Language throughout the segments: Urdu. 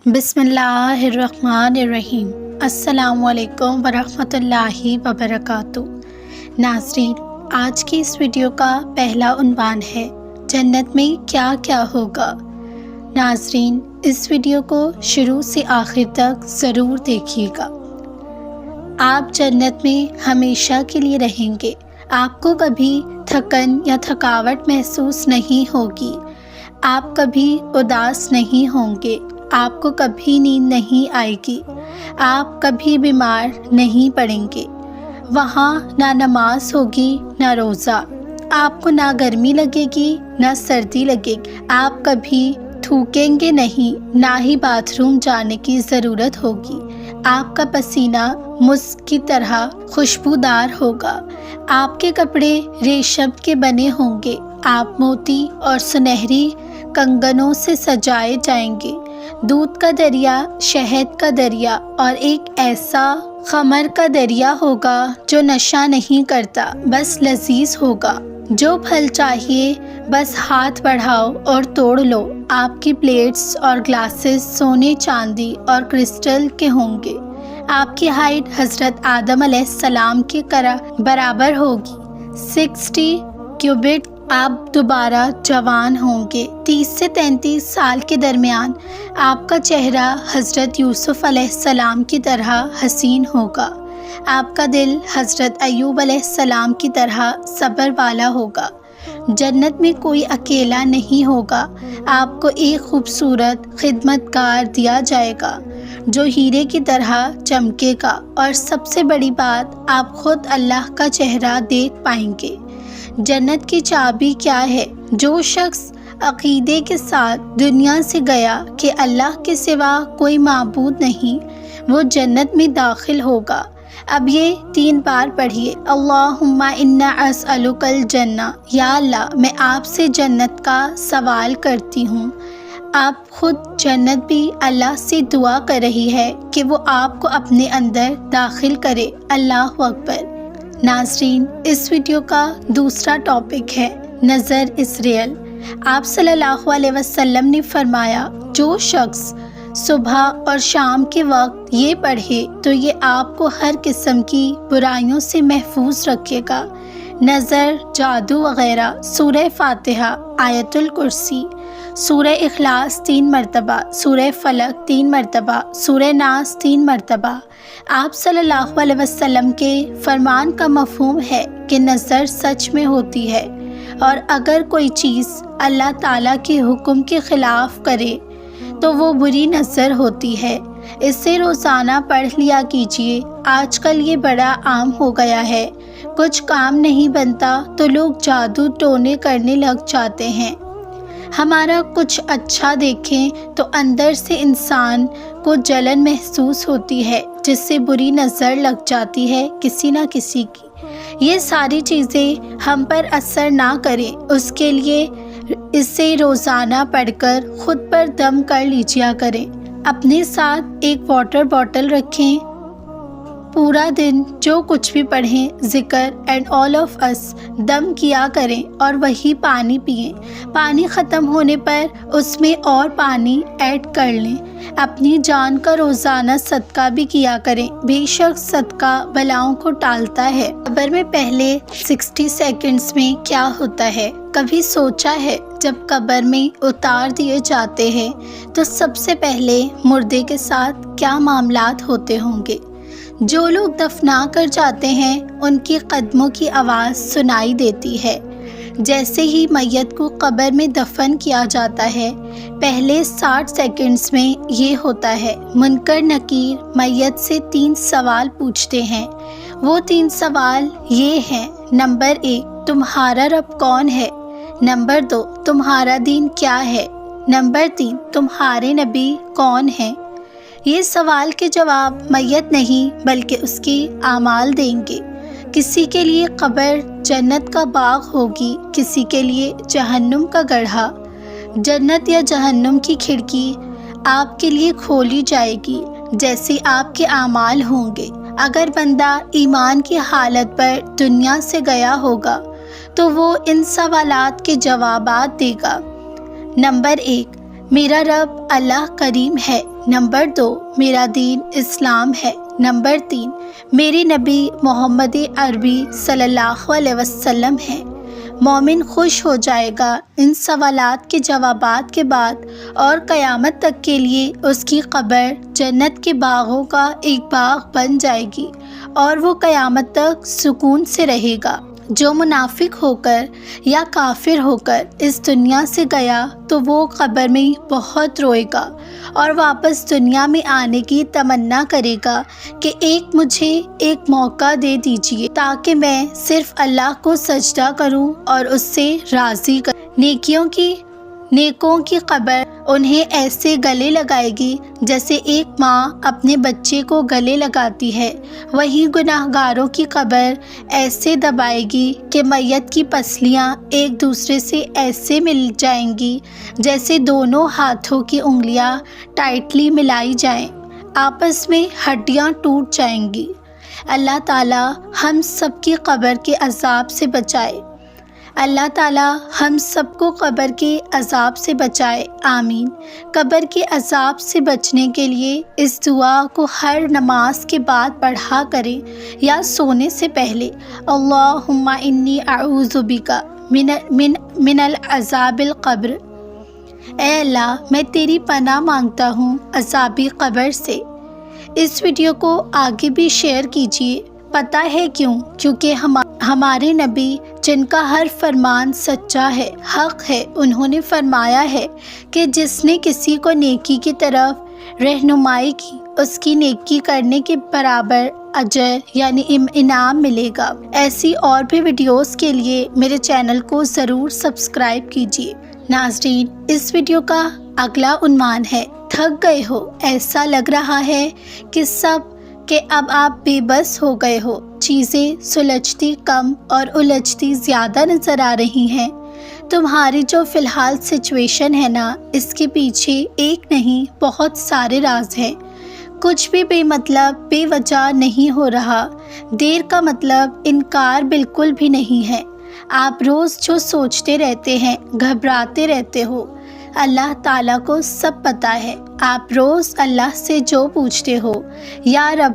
بسم اللہ الرحمن الرحیم۔ السلام علیکم ورحمۃ اللہ وبرکاتہ۔ ناظرین، آج کی اس ویڈیو کا پہلا عنوان ہے جنت میں کیا کیا ہوگا۔ ناظرین، اس ویڈیو کو شروع سے آخر تک ضرور دیکھیے گا۔ آپ جنت میں ہمیشہ کے لیے رہیں گے۔ آپ کو کبھی تھکن یا تھکاوٹ محسوس نہیں ہوگی۔ آپ کبھی اداس نہیں ہوں گے۔ آپ کو کبھی نیند نہیں آئے گی۔ آپ کبھی بیمار نہیں پڑیں گے۔ وہاں نہ نماز ہوگی نہ روزہ۔ آپ کو نہ گرمی لگے گی نہ سردی لگے گی۔ آپ کبھی تھوکیں گے نہیں، نہ ہی باتھ روم جانے کی ضرورت ہوگی۔ آپ کا پسینہ مسک کی طرح خوشبودار ہوگا۔ آپ کے کپڑے ریشم کے بنے ہوں گے۔ آپ موتی اور سنہری کنگنوں سے سجائے جائیں گے۔ دودھ کا دریا، شہد کا دریا اور ایک ایسا خمر کا دریا ہوگا جو نشہ نہیں کرتا، بس لذیذ ہوگا۔ جو پھل چاہیے بس ہاتھ بڑھاؤ اور توڑ لو۔ آپ کی پلیٹس اور گلاسز سونے، چاندی اور کرسٹل کے ہوں گے۔ آپ کی ہائٹ حضرت آدم علیہ السلام کے برابر ہوگی، 60 کیوبٹ۔ آپ دوبارہ جوان ہوں گے۔ 30 سے 33 سال کے درمیان آپ کا چہرہ حضرت یوسف علیہ السلام کی طرح حسین ہوگا۔ آپ کا دل حضرت ایوب علیہ السلام کی طرح صبر والا ہوگا۔ جنت میں کوئی اکیلا نہیں ہوگا۔ آپ کو ایک خوبصورت خدمتگار دیا جائے گا جو ہیرے کی طرح چمکے گا، اور سب سے بڑی بات، آپ خود اللہ کا چہرہ دیکھ پائیں گے۔ جنت کی چابی کیا ہے؟ جو شخص عقیدے کے ساتھ دنیا سے گیا کہ اللہ کے سوا کوئی معبود نہیں، وہ جنت میں داخل ہوگا۔ اب یہ 3 بار پڑھیے، اللہم انا اسألک الجنہ، یا اللہ میں آپ سے جنت کا سوال کرتی ہوں۔ آپ خود جنت بھی اللہ سے دعا کر رہی ہے کہ وہ آپ کو اپنے اندر داخل کرے۔ اللہ اکبر۔ ناظرین، اس ویڈیو کا دوسرا ٹاپک ہے نظر از ریئل۔ آپ صلی اللہ علیہ وسلم نے فرمایا، جو شخص صبح اور شام کے وقت یہ پڑھے تو یہ آپ کو ہر قسم کی برائیوں سے محفوظ رکھے گا۔ نظر، جادو وغیرہ۔ سورہ فاتحہ، آیت الکرسی، سورہ اخلاص 3 مرتبہ، سورہ فلق 3 مرتبہ، سورہ ناس 3 مرتبہ۔ آپ صلی اللہ علیہ وسلم کے فرمان کا مفہوم ہے کہ نظر سچ میں ہوتی ہے، اور اگر کوئی چیز اللہ تعالیٰ کے حکم کے خلاف کرے تو وہ بری نظر ہوتی ہے۔ اسے روزانہ پڑھ لیا کیجیے۔ آج کل یہ بڑا عام ہو گیا ہے۔ کچھ کام نہیں بنتا تو لوگ جادو ٹونے کرنے لگ جاتے ہیں۔ ہمارا کچھ اچھا دیکھیں تو اندر سے انسان کو جلن محسوس ہوتی ہے، جس سے بری نظر لگ جاتی ہے کسی نہ کسی کی۔ یہ ساری چیزیں ہم پر اثر نہ کریں، اس کے لیے اسے روزانہ پڑھ کر خود پر دم کر لیجیا کریں۔ اپنے ساتھ ایک واٹر باٹل رکھیں۔ پورا دن جو کچھ بھی پڑھیں، ذکر اینڈ آل آف اس دم کیا کریں اور وہی پانی پئیں۔ پانی ختم ہونے پر اس میں اور پانی ایڈ کر لیں۔ اپنی جان کا روزانہ صدقہ بھی کیا کریں، بے شک صدقہ بلاؤں کو ٹالتا ہے۔ قبر میں پہلے 60 سیکنڈز میں کیا ہوتا ہے؟ کبھی سوچا ہے جب قبر میں اتار دیے جاتے ہیں تو سب سے پہلے مردے کے ساتھ کیا معاملات ہوتے ہوں گے؟ جو لوگ دفنا کر جاتے ہیں ان کی قدموں کی آواز سنائی دیتی ہے۔ جیسے ہی میت کو قبر میں دفن کیا جاتا ہے، پہلے 60 سیکنڈز میں یہ ہوتا ہے، منکر نکیر میت سے 3 سوال پوچھتے ہیں۔ وہ 3 سوال یہ ہیں: نمبر 1، تمہارا رب کون ہے؟ نمبر 2، تمہارا دین کیا ہے؟ نمبر 3، تمہارے نبی کون ہیں؟ یہ سوال کے جواب میت نہیں بلکہ اس کے اعمال دیں گے۔ کسی کے لیے قبر جنت کا باغ ہوگی، کسی کے لیے جہنم کا گڑھا۔ جنت یا جہنم کی کھڑکی آپ کے لیے کھولی جائے گی جیسے آپ کے اعمال ہوں گے۔ اگر بندہ ایمان کی حالت پر دنیا سے گیا ہوگا تو وہ ان سوالات کے جوابات دے گا۔ نمبر 1، میرا رب اللہ کریم ہے، نمبر 2 میرا دین اسلام ہے۔ نمبر 3 میرے نبی محمد عربی صلی اللہ علیہ وسلم ہیں۔ مومن خوش ہو جائے گا ان سوالات کے جوابات کے بعد، اور قیامت تک کے لیے اس کی قبر جنت کے باغوں کا ایک باغ بن جائے گی اور وہ قیامت تک سکون سے رہے گا۔ جو منافق ہو کر یا کافر ہو کر اس دنیا سے گیا تو وہ قبر میں بہت روئے گا اور واپس دنیا میں آنے کی تمنا کرے گا کہ مجھے ایک موقع دے دیجیے تاکہ میں صرف اللہ کو سجدہ کروں اور اس سے راضی کروں۔ نیکوں کی قبر انہیں ایسے گلے لگائے گی جیسے ایک ماں اپنے بچے کو گلے لگاتی ہے، وہی گناہ گاروں کی قبر ایسے دبائے گی کہ میت کی پسلیاں ایک دوسرے سے ایسے مل جائیں گی جیسے دونوں ہاتھوں کی انگلیاں ٹائٹلی ملائی جائیں، آپس میں ہڈیاں ٹوٹ جائیں گی۔ اللہ تعالی ہم سب کی قبر کے عذاب سے بچائے۔ اللہ تعالیٰ ہم سب کو قبر کے عذاب سے بچائے، آمین۔ قبر کے عذاب سے بچنے کے لیے اس دعا کو ہر نماز کے بعد پڑھا کریں یا سونے سے پہلے۔ اللہم انی اعوذ بک من العذاب القبر۔ اے اللہ میں تیری پناہ مانگتا ہوں عذاب قبر سے۔ اس ویڈیو کو آگے بھی شیئر کیجیے۔ پتہ ہے کیوں؟ کیونکہ ہمارے نبی جن کا ہر فرمان سچا ہے، حق ہے، انہوں نے فرمایا ہے کہ جس نے کسی کو نیکی کی طرف رہنمائی کی اس کی نیکی کرنے کے برابر اجر یعنی انعام ملے گا۔ ایسی اور بھی ویڈیوز کے لیے میرے چینل کو ضرور سبسکرائب کیجیے۔ ناظرین، اس ویڈیو کا اگلا عنوان ہے تھک گئے ہو، ایسا لگ رہا ہے کہ اب آپ بے بس ہو گئے ہو، چیزیں سلجھتی کم اور الجھتی زیادہ نظر آ رہی ہیں۔ تمہاری جو فی الحال سچویشن ہے نا، اس کے پیچھے ایک نہیں بہت سارے راز ہیں۔ کچھ بھی بے مطلب بے وجہ نہیں ہو رہا، دیر کا مطلب انکار بالکل بھی نہیں ہے۔ آپ روز جو سوچتے رہتے ہیں، گھبراتے رہتے ہو، اللہ تعالیٰ کو سب پتہ ہے۔ آپ روز اللہ سے جو پوچھتے ہو، یا رب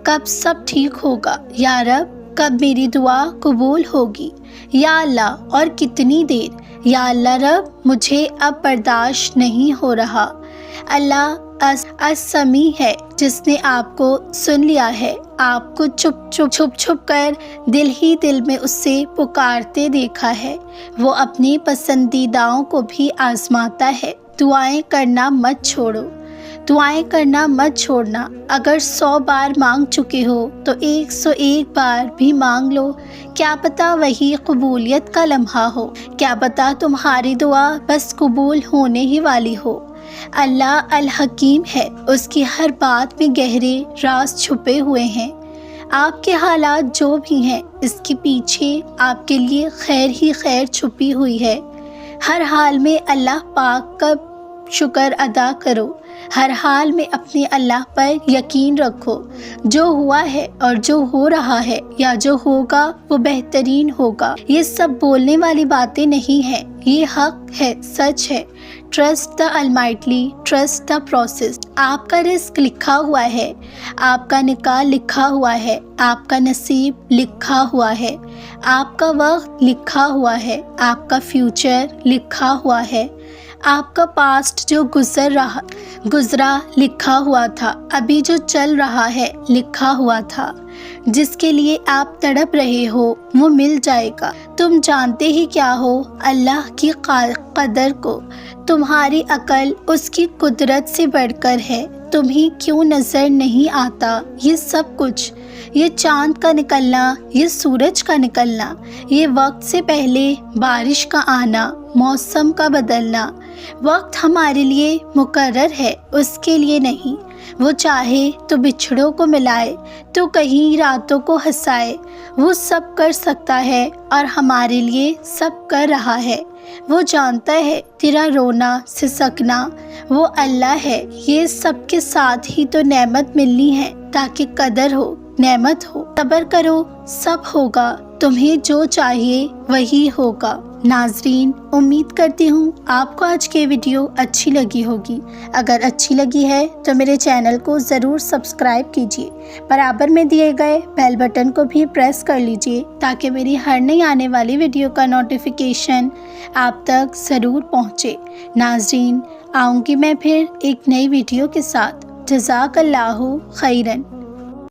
کب سب ٹھیک ہوگا، یا رب کب میری دعا قبول ہوگی، یا اللہ اور کتنی دیر، یا اللہ رب مجھے اب برداشت نہیں ہو رہا۔ اللہ السمیع ہے جس نے آپ کو سن لیا ہے، آپ کو چھپ کر دل ہی دل میں اس سے پکارتے دیکھا ہے۔ وہ اپنی پسندیداؤں کو بھی آزماتا ہے۔ دعائیں کرنا مت چھوڑنا۔ اگر 100 بار مانگ چکے ہو تو 101 بار بھی مانگ لو، کیا پتہ وہی قبولیت کا لمحہ ہو، کیا پتہ تمہاری دعا بس قبول ہونے ہی والی ہو۔ اللہ الحکیم ہے، اس کی ہر بات میں گہرے راز چھپے ہوئے ہیں۔ آپ کے حالات جو بھی ہیں، اس کے پیچھے آپ کے لیے خیر ہی خیر چھپی ہوئی ہے۔ ہر حال میں اللہ پاک کا شکر ادا کرو، ہر حال میں اپنے اللہ پر یقین رکھو۔ جو ہوا ہے اور جو ہو رہا ہے یا جو ہوگا وہ بہترین ہوگا۔ یہ سب بولنے والی باتیں نہیں ہیں، یہ حق ہے، سچ ہے۔ Trust the ultimately, trust the process. آپ کا رزق لکھا ہوا ہے، آپ کا نکاح لکھا ہوا ہے، آپ کا نصیب لکھا ہوا ہے، آپ کا وقت لکھا ہوا ہے، آپ کا فیوچر لکھا ہوا ہے، آپ کا پاسٹ جو گزرا لکھا ہوا تھا، ابھی جو چل رہا ہے لکھا ہوا تھا۔ جس کے لیے آپ تڑپ رہے ہو وہ مل جائے گا۔ تم جانتے ہی کیا ہو اللہ کی قدر کو، تمہاری عقل اس کی قدرت سے بڑھ کر ہے۔ تمہیں کیوں نظر نہیں آتا یہ سب کچھ، یہ چاند کا نکلنا، یہ سورج کا نکلنا، یہ وقت سے پہلے بارش کا آنا، موسم کا بدلنا۔ وقت ہمارے لیے مقرر ہے، اس کے لیے نہیں۔ وہ چاہے تو بچھڑوں کو ملائے، تو کہیں راتوں کو ہنسائے۔ وہ سب کر سکتا ہے اور ہمارے لیے سب کر رہا ہے۔ وہ جانتا ہے تیرا رونا سسکنا، وہ اللہ ہے۔ یہ سب کے ساتھ ہی تو نعمت ملنی ہے تاکہ قدر ہو، نعمت ہو۔ صبر کرو، سب ہوگا، تمہیں جو چاہیے وہی ہوگا۔ ناظرین، امید کرتی ہوں آپ کو آج کی ویڈیو اچھی لگی ہوگی۔ اگر اچھی لگی ہے تو میرے چینل کو ضرور سبسکرائب کیجیے، برابر میں دیے گئے بیل بٹن کو بھی پریس کر لیجیے تاکہ میری ہر نئی آنے والی ویڈیو کا نوٹیفیکیشن آپ تک ضرور پہنچے۔ ناظرین، آؤں گی میں پھر ایک نئی ویڈیو کے ساتھ۔ جزاک اللہ خیرن۔